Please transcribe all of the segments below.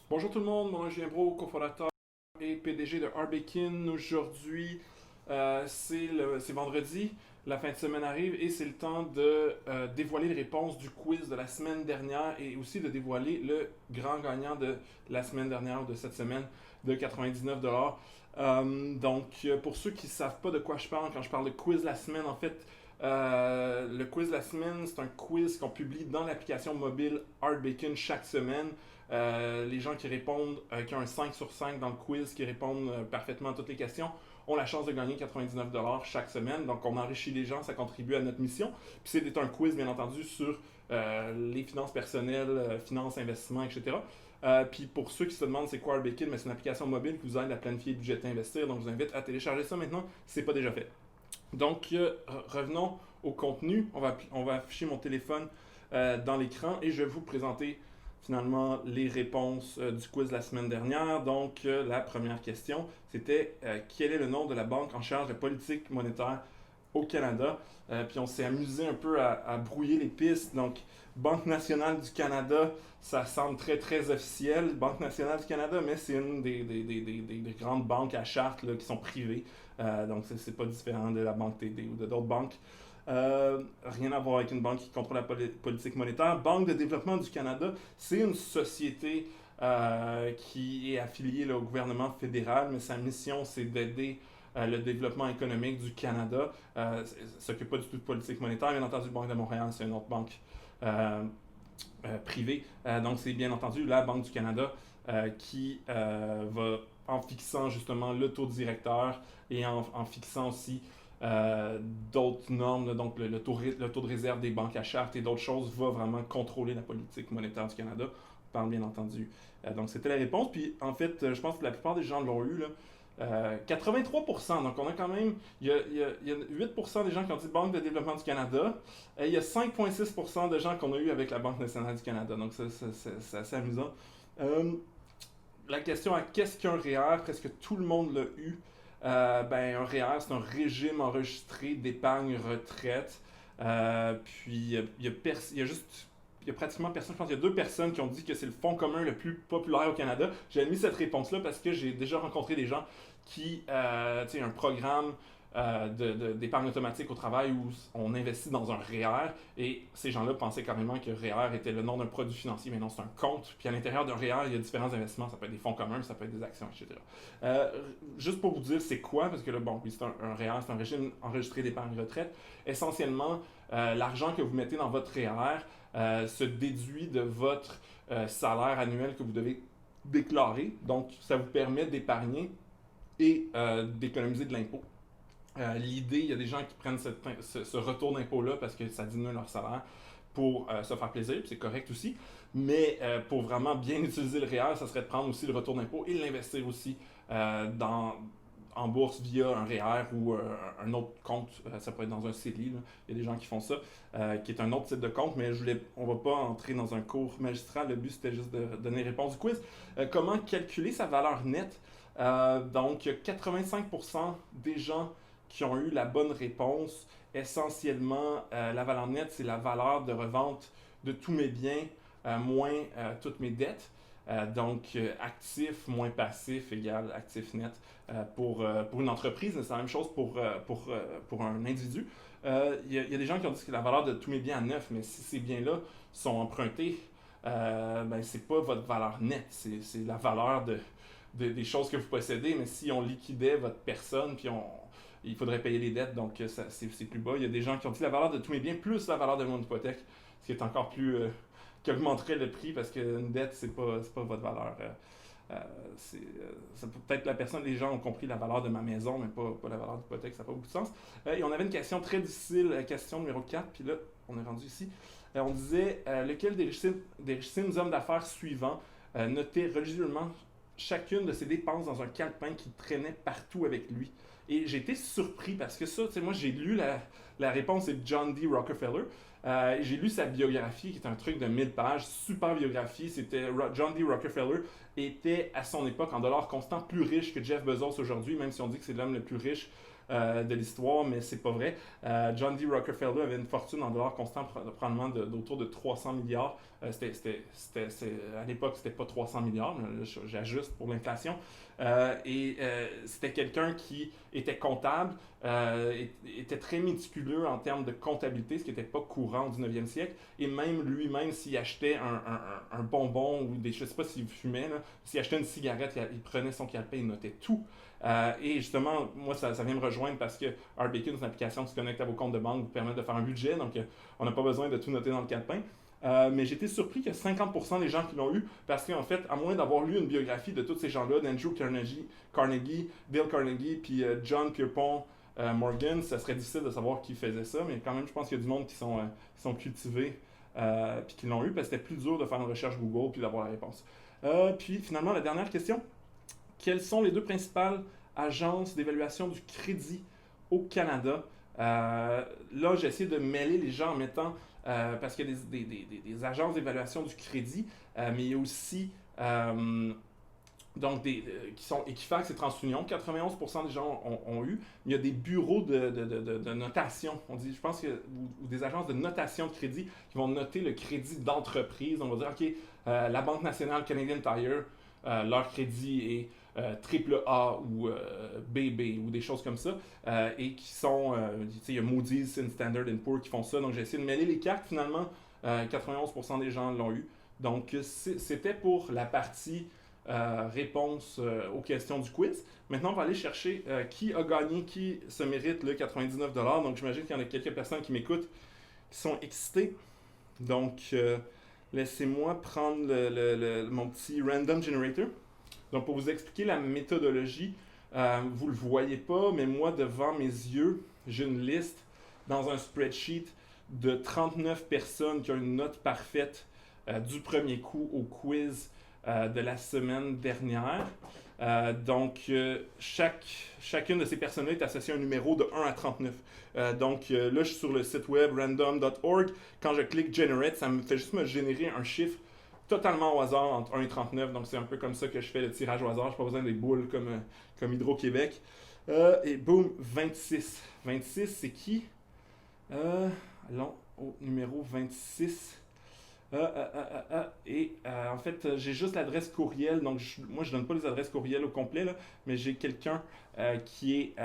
Bonjour tout le monde, mon nom est Julien Brault, cofondateur et PDG de Arbekin. Aujourd'hui, c'est vendredi, la fin de semaine arrive et c'est le temps de dévoiler les réponses du quiz de la semaine dernière et aussi de dévoiler le grand gagnant de la semaine dernière ou de cette semaine de 99 $. Pour ceux qui ne savent pas de quoi je parle quand je parle de quiz la semaine, en fait, le quiz de la semaine, c'est un quiz qu'on publie dans l'application mobile Art Bacon chaque semaine. Les gens qui répondent, qui ont un 5 sur 5 dans le quiz, qui répondent parfaitement à toutes les questions, ont la chance de gagner 99 $ chaque semaine. Donc, on enrichit les gens, ça contribue à notre mission. Puis, c'est un quiz, bien entendu, sur les finances personnelles, finances, investissements, etc. Puis, pour ceux qui se demandent c'est quoi Arbekin, mais c'est une application mobile qui vous aide à planifier, budgéter, investir. Donc, je vous invite à télécharger ça maintenant si ce n'est pas déjà fait. Donc, revenons au contenu. On va afficher mon téléphone dans l'écran et je vais vous présenter finalement les réponses du quiz de la semaine dernière. Donc, la première question, c'était quel est le nom de la banque en charge de la politique monétaire au Canada? Puis on s'est amusé un peu à brouiller les pistes. Donc, Banque nationale du Canada, ça semble très très officiel, Banque nationale du Canada, mais c'est une des grandes banques à charte là, qui sont privées. Donc, c'est pas différent de la Banque TD ou de d'autres banques. Rien à voir avec une banque qui contrôle la politique monétaire. Banque de développement du Canada, c'est une société qui est affiliée là, au gouvernement fédéral, mais sa mission, c'est d'aider le développement économique du Canada. S'occupe pas du tout de politique monétaire. Bien entendu, Banque de Montréal, c'est une autre banque privée. Donc, c'est bien entendu la Banque du Canada qui va, en fixant justement le taux directeur et en fixant aussi d'autres normes, donc le taux de réserve des banques à charte et d'autres choses, va vraiment contrôler la politique monétaire du Canada. On parle bien entendu. Donc, c'était la réponse. Puis, en fait, je pense que la plupart des gens l'ont eu. Là. 83%, donc on a quand même, il y a 8% des gens qui ont dit Banque de développement du Canada, et il y a 5,6% de gens qu'on a eu avec la Banque nationale du Canada, donc c'est assez amusant. Euh, la question à qu'est-ce qu'un REER, presque tout le monde l'a eu. Ben, un REER, c'est un régime enregistré d'épargne retraite. Puis, il y a pratiquement personne, je pense qu'il y a deux personnes qui ont dit que c'est le fonds commun le plus populaire au Canada. J'ai mis cette réponse-là parce que j'ai déjà rencontré des gens qui, tu sais, un programme d'épargne automatique au travail où on investit dans un REER et ces gens-là pensaient carrément que REER était le nom d'un produit financier, mais non, c'est un compte. Puis à l'intérieur d'un REER, il y a différents investissements, ça peut être des fonds communs, ça peut être des actions, etc. Euh, Juste pour vous dire c'est quoi, parce que là, bon, oui, c'est un REER, c'est un régime enregistré d'épargne retraite. Essentiellement, l'argent que vous mettez dans votre REER se déduit de votre salaire annuel que vous devez déclarer. Donc, ça vous permet d'épargner et d'économiser de l'impôt. L'idée, il y a des gens qui prennent ce retour d'impôt-là parce que ça diminue leur salaire pour se faire plaisir, puis c'est correct aussi. Mais pour vraiment bien utiliser le REER, ça serait de prendre aussi le retour d'impôt et l'investir aussi en bourse via un REER ou un autre compte. Ça peut être dans un CELI. Là. Il y a des gens qui font ça, qui est un autre type de compte, mais on ne va pas entrer dans un cours magistral. Le but, c'était juste de donner réponse du quiz. Comment calculer sa valeur nette? Donc, 85% des gens qui ont eu la bonne réponse. Essentiellement, la valeur nette, c'est la valeur de revente de tous mes biens moins toutes mes dettes. Actif moins passif égale actif net pour une entreprise. C'est la même chose pour un individu. Il y a des gens qui ont dit que la valeur de tous mes biens à neuf, mais si ces biens-là sont empruntés, ben, c'est pas votre valeur nette, c'est la valeur des choses que vous possédez. Mais si on liquidait votre personne, puis il faudrait payer les dettes, donc c'est plus bas. Il y a des gens qui ont dit la valeur de tous mes biens plus la valeur de mon hypothèque, ce qui est encore plus qui augmenterait le prix parce qu'une dette, c'est pas votre valeur. Peut-être les gens ont compris la valeur de ma maison, mais pas la valeur d'hypothèque, ça n'a pas beaucoup de sens. Et on avait une question très difficile, question numéro 4, puis là, on est rendu ici. On disait lequel des richissimes hommes d'affaires suivants notait religieusement chacune de ses dépenses dans un calepin qui traînait partout avec lui. Et j'ai été surpris parce que ça, tu sais, moi j'ai lu la réponse, c'est John D. Rockefeller. J'ai lu sa biographie, qui est un truc de 1000 pages, super biographie. C'était John D. Rockefeller était à son époque en dollars constants plus riche que Jeff Bezos aujourd'hui, même si on dit que c'est l'homme le plus riche de l'histoire, mais c'est pas vrai. John D. Rockefeller avait une fortune en dollars constants, probablement d'autour de 300 milliards. À l'époque, c'était pas 300 milliards, là, j'ajuste pour l'inflation. C'était quelqu'un qui était comptable, était très méticuleux en termes de comptabilité, ce qui n'était pas courant au 19e siècle. Et même lui-même, s'il achetait un bonbon ou je ne sais pas s'il fumait, s'il achetait une cigarette, il prenait son calepin, il notait tout. Et justement, moi, ça vient me rejoindre parce que RBacon, c'est une application qui se connecte à vos comptes de banque, vous permet de faire un budget, donc on n'a pas besoin de tout noter dans le calepin. Mais j'ai été surpris que 50% des gens qui l'ont eu, parce qu'en fait, à moins d'avoir lu une biographie de tous ces gens-là, d'Andrew Carnegie, Bill Carnegie, puis John Pierpont Morgan, ça serait difficile de savoir qui faisait ça, mais quand même, je pense qu'il y a du monde qui sont cultivés, puis qui l'ont eu, parce que c'était plus dur de faire une recherche Google, puis d'avoir la réponse. Puis finalement, la dernière question. Quelles sont les deux principales agences d'évaluation du crédit au Canada? Là, j'ai essayé de mêler les gens en mettant, parce qu'il y a des agences d'évaluation du crédit, mais il y a aussi qui sont Equifax et TransUnion. 91% des gens ont eu. Il y a des bureaux de notation, on dit, je pense que, ou des agences de notation de crédit qui vont noter le crédit d'entreprise. On va dire, OK, la Banque nationale Canadian Tire, leur crédit est triple A ou BB ou des choses comme ça, et qui sont, il y a Moody's et Standard & Poor's qui font ça, donc j'ai essayé de mêler les cartes, finalement, 91% des gens l'ont eu. Donc c'était pour la partie réponse aux questions du quiz. Maintenant, on va aller chercher qui a gagné, qui se mérite le 99$. Donc j'imagine qu'il y en a quelques personnes qui m'écoutent qui sont excitées. Donc laissez-moi prendre mon petit random generator. Donc, pour vous expliquer la méthodologie, vous ne le voyez pas, mais moi, devant mes yeux, j'ai une liste dans un spreadsheet de 39 personnes qui ont une note parfaite du premier coup au quiz de la semaine dernière. Chacune de ces personnes-là est associée à un numéro de 1 à 39. Là, je suis sur le site web random.org. Quand je clique Generate, ça me fait juste me générer un chiffre totalement au hasard entre 1 et 39. Donc, c'est un peu comme ça que je fais le tirage au hasard. Je n'ai pas besoin des boules comme Hydro-Québec. Et boum, 26. 26, c'est qui? Allons au numéro 26. En fait, j'ai juste l'adresse courriel. Donc, moi, je ne donne pas les adresses courriel au complet, là, mais j'ai quelqu'un qui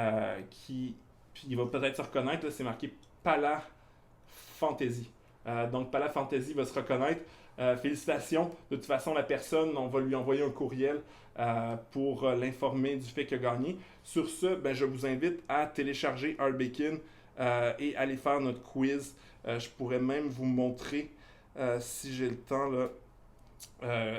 il va peut-être se reconnaître. Là, c'est marqué Pala Fantasy. Donc, Pala Fantasy va se reconnaître. Félicitations. De toute façon, la personne, on va lui envoyer un courriel pour l'informer du fait qu'il a gagné. Sur ce, je vous invite à télécharger RBacon et aller faire notre quiz. Je pourrais même vous montrer, si j'ai le temps, là,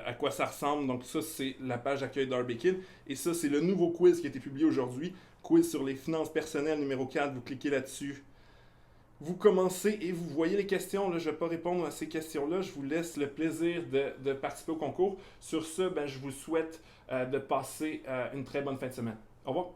à quoi ça ressemble. Donc ça, c'est la page d'accueil d'RBacon. Et ça, c'est le nouveau quiz qui a été publié aujourd'hui. Quiz sur les finances personnelles numéro 4. Vous cliquez là-dessus. Vous commencez et vous voyez les questions. Là, je ne vais pas répondre à ces questions-là. Je vous laisse le plaisir de participer au concours. Sur ce, je vous souhaite de passer une très bonne fin de semaine. Au revoir.